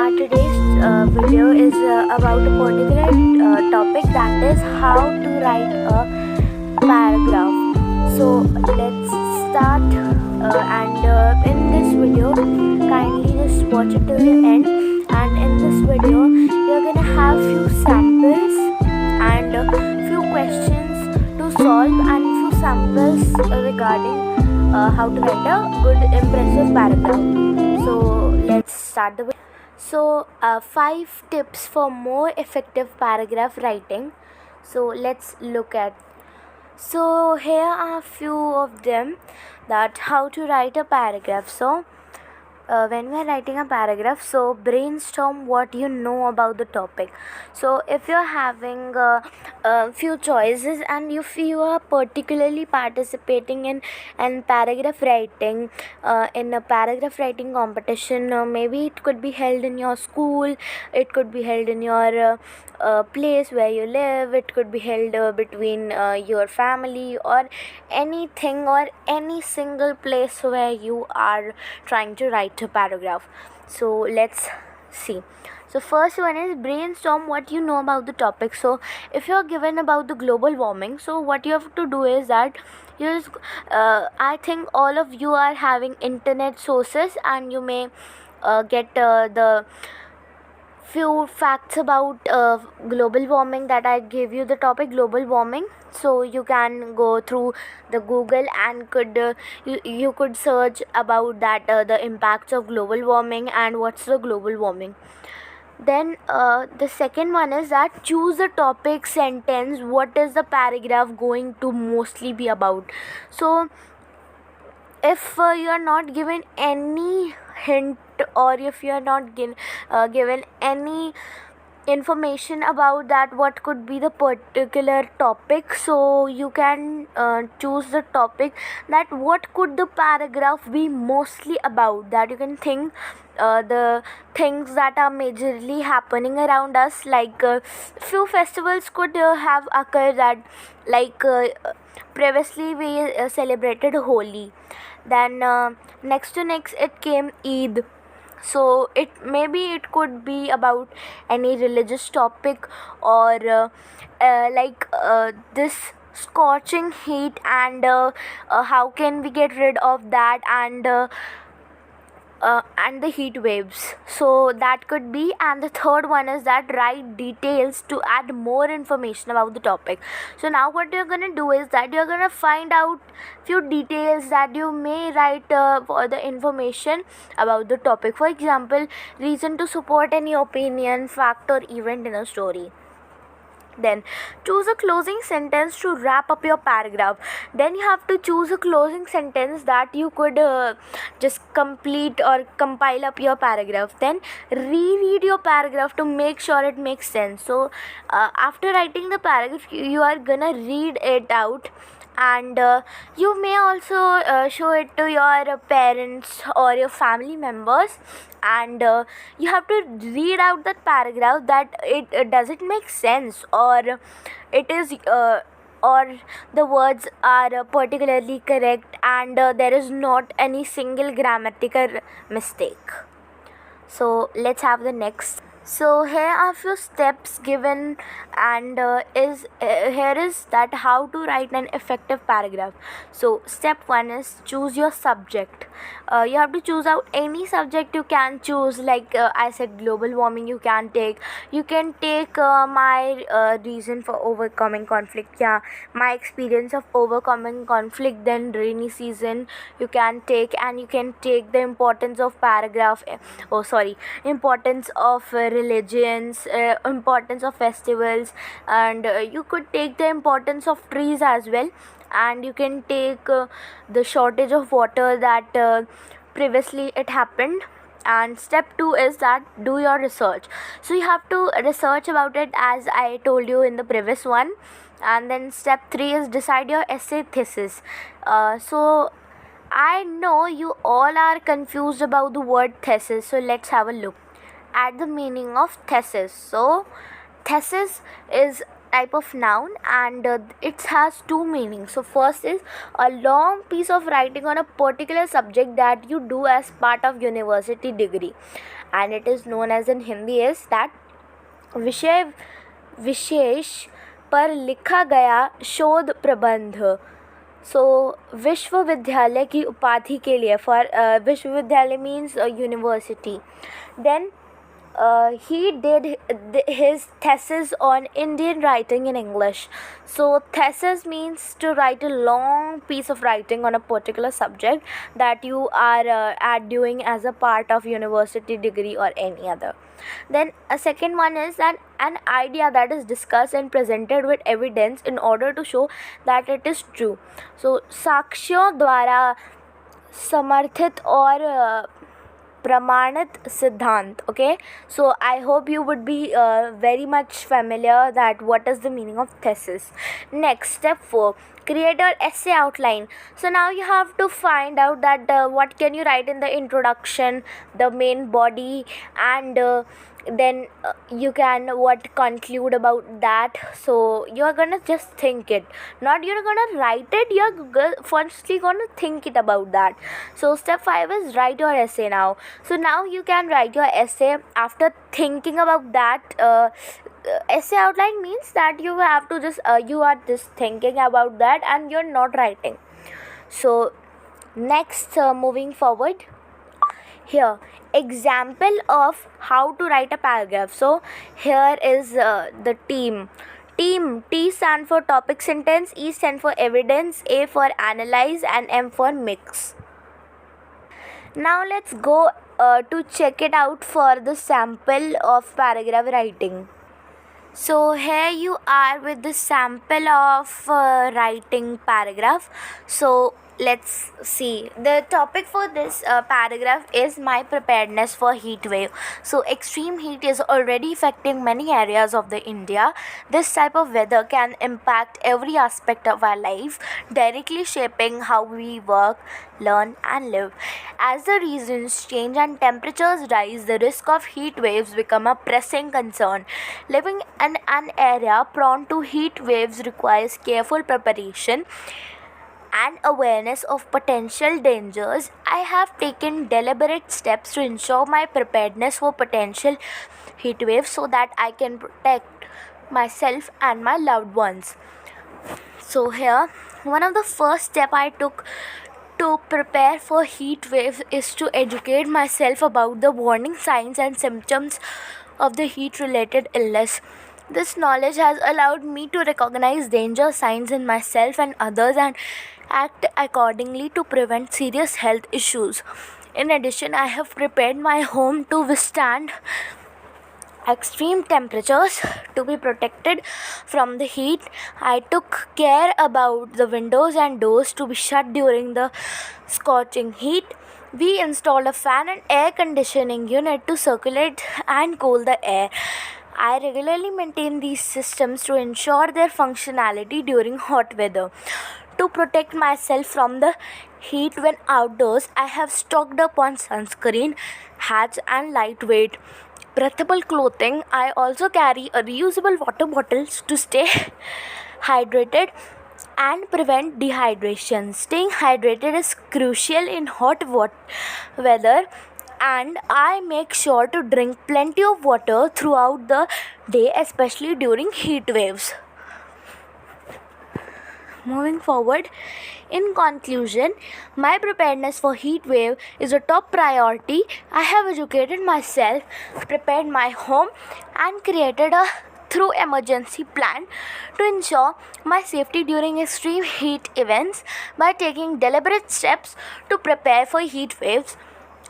our today's video is about a particular topic, that is how to write a paragraph. So let's start, and in this video, kindly just watch it till the end. And in this video, you're gonna have few samples and few questions to solve, and few samples regarding how to write a good impressive paragraph. So let's start the video. So 5 tips for more effective paragraph writing. So let's look at. So here are few of them, that how to write a paragraph. So when we are writing a paragraph, so brainstorm what you know about the topic. So if you're having a few choices, and if you are particularly participating in paragraph writing, in a paragraph writing competition, maybe it could be held in your school, it could be held in your place where you live, it could be held between your family, or anything, or any single place where you are trying to write a paragraph. So let's see. So first one is brainstorm what you know about the topic. So if you're given about the global warming, so what you have to do is that you just I think all of you are having internet sources, and you may get the few facts about global warming, that I gave you the topic global warming. So you can go through the Google and you could search about that, the impacts of global warming and what's the global warming. Then the second one is that choose a topic sentence. What is the paragraph going to mostly be about? So if you are not given any hint, or if you are not given any information about that, what could be the particular topic, so you can choose the topic, that what could the paragraph be mostly about, that you can think the things that are majorly happening around us, like few festivals could have occurred, that like previously we celebrated Holi. Then next to next it came Eid. So it could be about any religious topic, or like this scorching heat, and how can we get rid of that, and the heat waves. So that could be. And the third one is that write details to add more information about the topic. So now what you're gonna do is that you're gonna find out few details that you may write for the information about the topic. For example, reason to support any opinion, fact, or event in a story. Then choose a closing sentence to wrap up your paragraph. Then you have to choose a closing sentence that you could just complete or compile up your paragraph. Then reread your paragraph to make sure it makes sense. So after writing the paragraph, you are gonna read it out, and you may also show it to your parents or your family members, and you have to read out that paragraph, that it does it make sense, or it is or the words are particularly correct, and there is not any single grammatical mistake. So let's have the next. So here are few steps given, and here is that how to write an effective paragraph. So step 1 is choose your subject. You have to choose out any subject you can choose, like I said global warming. You can take my reason for overcoming conflict, my experience of overcoming conflict. Then rainy season you can take, and you can take the importance of importance of religions, importance of festivals, and you could take the importance of trees as well. And you can take the shortage of water, that previously it happened. And step 2 is that do your research. So you have to research about it, as I told you in the previous one. And then step 3 is decide your essay thesis. So I know you all are confused about the word thesis, so let's have a look at the meaning of thesis. So thesis is type of noun, and it has two meanings. So first is a long piece of writing on a particular subject that you do as part of university degree, and it is known as in Hindi is that विषय विशेष पर लिखा गया शोध प्रबंध. सो विश्वविद्यालय की उपाधि के लिए, फॉर विश्वविद्यालय means university. Then he did his thesis on Indian writing in English. So thesis means to write a long piece of writing on a particular subject that you are doing as a part of university degree or any other. Then a second one is that an idea that is discussed and presented with evidence in order to show that it is true. So साक्ष्यों द्वारा समर्थित और प्रमाणित सिद्धांत. Okay, so I hope you would be very much familiar that what is the meaning of thesis. Next, step 4, create an essay outline. So now you have to find out that what can you write in the introduction, the main body, and then you can what conclude about that. So you're gonna just think it, not you're gonna write it, you're firstly gonna think it about that. So step 5 is write your essay now. So now you can write your essay after thinking about that. Essay outline means that you have to just you are just thinking about that and you're not writing. So next, moving forward, here example of how to write a paragraph. So here is the team. T stand for topic sentence, E stand for evidence, A for analyze, and M for mix. Now let's go to check it out for the sample of paragraph writing. So here you are with the sample of writing paragraph. So let's see. The topic for this paragraph is my preparedness for heat wave. So extreme heat is already affecting many areas of the India. This type of weather can impact every aspect of our life, directly shaping how we work, learn and live. As the seasons change and temperatures rise, the risk of heat waves become a pressing concern. Living in an area prone to heat waves requires careful preparation and awareness of potential dangers. I have taken deliberate steps to ensure my preparedness for potential heat waves so that I can protect myself and my loved ones. So here, one of the first steps I took to prepare for heat waves is to educate myself about the warning signs and symptoms of the heat related illness. This knowledge has allowed me to recognize danger signs in myself and others and act accordingly to prevent serious health issues. In addition, I have prepared my home to withstand extreme temperatures. To be protected from the heat, I took care about the windows and doors to be shut during the scorching heat. We installed a fan and air conditioning unit to circulate and cool the air. I regularly maintain these systems to ensure their functionality during hot weather. To protect myself from the heat when outdoors, I have stocked up on sunscreen, hats and lightweight breathable clothing. I also carry a reusable water bottles to stay hydrated and prevent dehydration. Staying hydrated is crucial in hot weather, and I make sure to drink plenty of water throughout the day, especially during heat waves. Moving forward, in conclusion, my preparedness for heat wave is a top priority. I have educated myself, prepared my home, and created a through emergency plan to ensure my safety during extreme heat events. By taking deliberate steps to prepare for heat waves,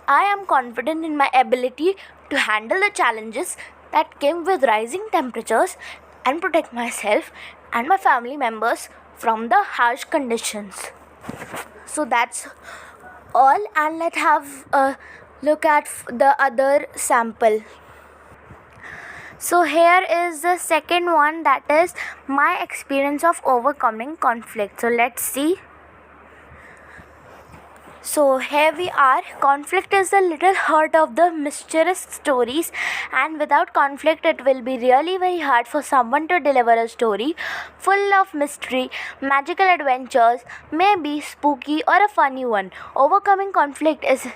I am confident in my ability to handle the challenges that came with rising temperatures and protect myself and my family members from the harsh conditions. So that's all, and let's have a look at the other sample. So here is the second one, that is my experience of overcoming conflict. So let's see. So here we are. Conflict is the little heart of the mysterious stories, and without conflict, it will be really very hard for someone to deliver a story full of mystery, magical adventures, maybe spooky or a funny one. Overcoming conflict is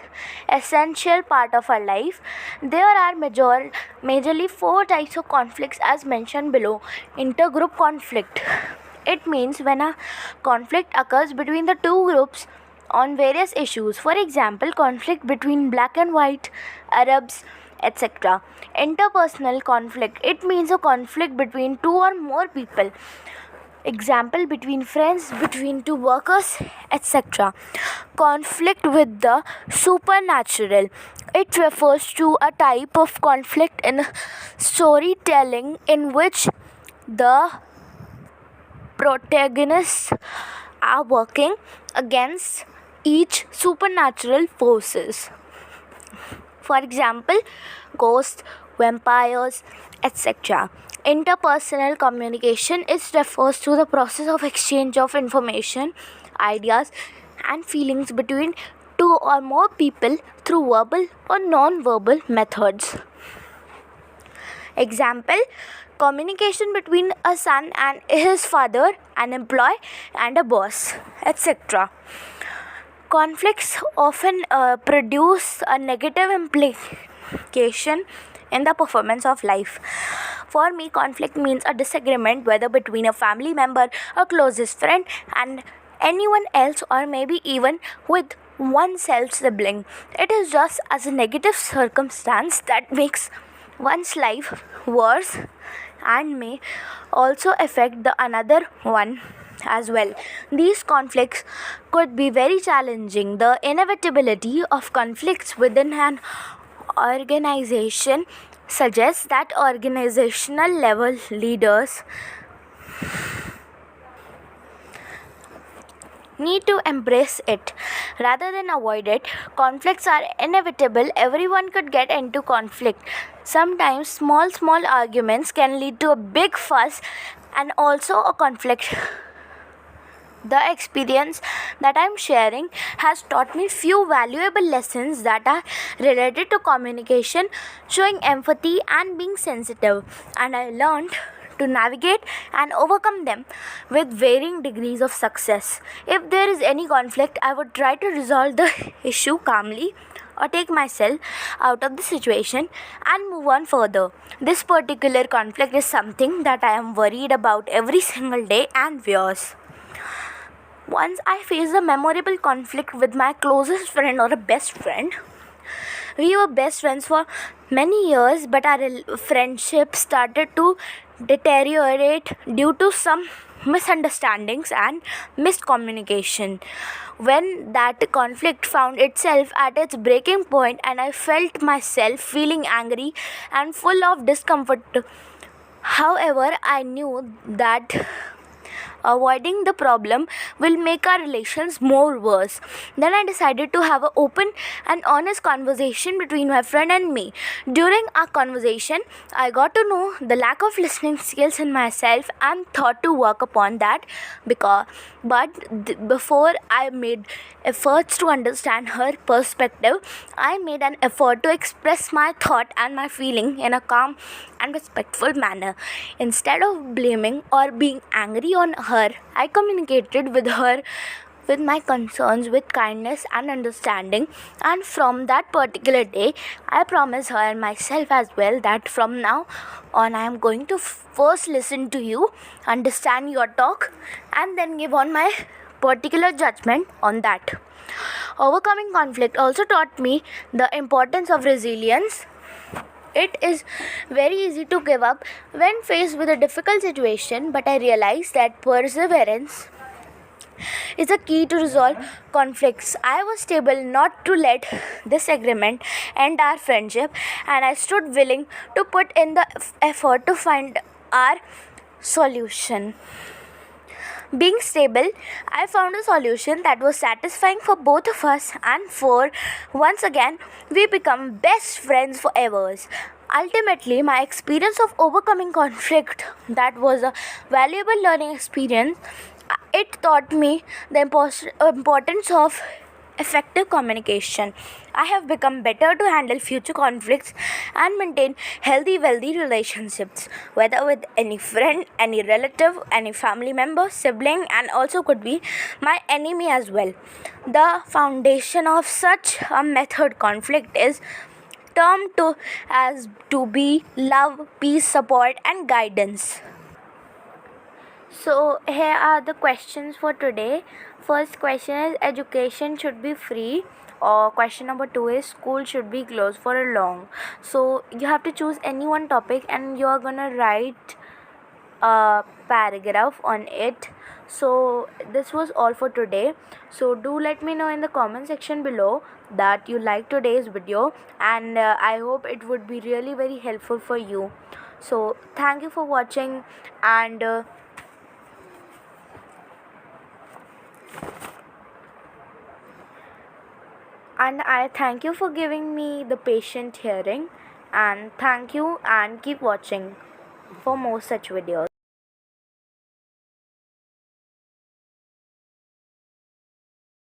essential part of our life. There are majorly four types of conflicts as mentioned below. Intergroup conflict. It means when a conflict occurs between the two groups on various issues. For example, conflict between black and white, Arabs, etc. Interpersonal conflict. It means a conflict between two or more people. Example, between friends, between two workers, etc. Conflict with the supernatural. It refers to a type of conflict in storytelling in which the protagonists are working against each supernatural forces. For example, ghosts, vampires, etc. Interpersonal communication is refers to the process of exchange of information, ideas, and feelings between two or more people through verbal or non-verbal methods. Example, communication between a son and his father, an employee and a boss, etc. Conflicts often produce a negative implication in the performance of life. For me, conflict means a disagreement whether between a family member, a closest friend, and anyone else, or maybe even with oneself sibling. It is just as a negative circumstance that makes one's life worse and may also affect the another one as well. These conflicts could be very challenging. The inevitability of conflicts within an organization suggests that organizational level leaders need to embrace it rather than avoid it. Conflicts are inevitable. Everyone could get into conflict. Sometimes small arguments can lead to a big fuss and also a conflict. The experience that I'm sharing has taught me few valuable lessons that are related to communication, showing empathy and being sensitive, and I learned to navigate and overcome them with varying degrees of success. If there is any conflict, I would try to resolve the issue calmly or take myself out of the situation and move on further. This particular conflict is something that I am worried about every single day and years. Once I faced a memorable conflict with my closest friend or a best friend. We were best friends for many years, but our friendship started to deteriorate due to some misunderstandings and miscommunication. When that conflict found itself at its breaking point, and I felt myself feeling angry and full of discomfort. However, I knew that avoiding the problem will make our relations more worse. Then I decided to have an open and honest conversation between my friend and me. During our conversation, I got to know the lack of listening skills in myself and thought to work upon that before I made efforts to understand her perspective, I made an effort to express my thought and my feeling in a calm and respectful manner. Instead of blaming or being angry on her, I communicated with her with my concerns with kindness and understanding, and from that particular day I promised her and myself as well that from now on I am going to first listen to you, understand your talk, and then give on my particular judgment on that. Overcoming conflict also taught me the importance of resilience. It is very easy to give up when faced with a difficult situation, but I realized that perseverance is a key to resolve conflicts. I was stable not to let disagreement end our friendship, and I stood willing to put in the effort to find our solution. Being stable, I found a solution that was satisfying for both of us, and for once again, we become best friends forever. Ultimately, my experience of overcoming conflict, that was a valuable learning experience. It taught me the importance of effective communication. I have become better to handle future conflicts and maintain healthy, wealthy relationships, whether with any friend, any relative, any family member, sibling, and also could be my enemy as well. The foundation of such a method conflict is termed to as to be love, peace, support, and guidance. So here are the questions for today. First question is education should be free, or question number 2 is school should be closed for a long. So you have to choose any one topic and you are gonna write a paragraph on it. So this was all for today. So do let me know in the comment section below that you like today's video, and I hope it would be really very helpful for you. So thank you for watching, and I thank you for giving me the patient hearing, and thank you and keep watching for more such videos.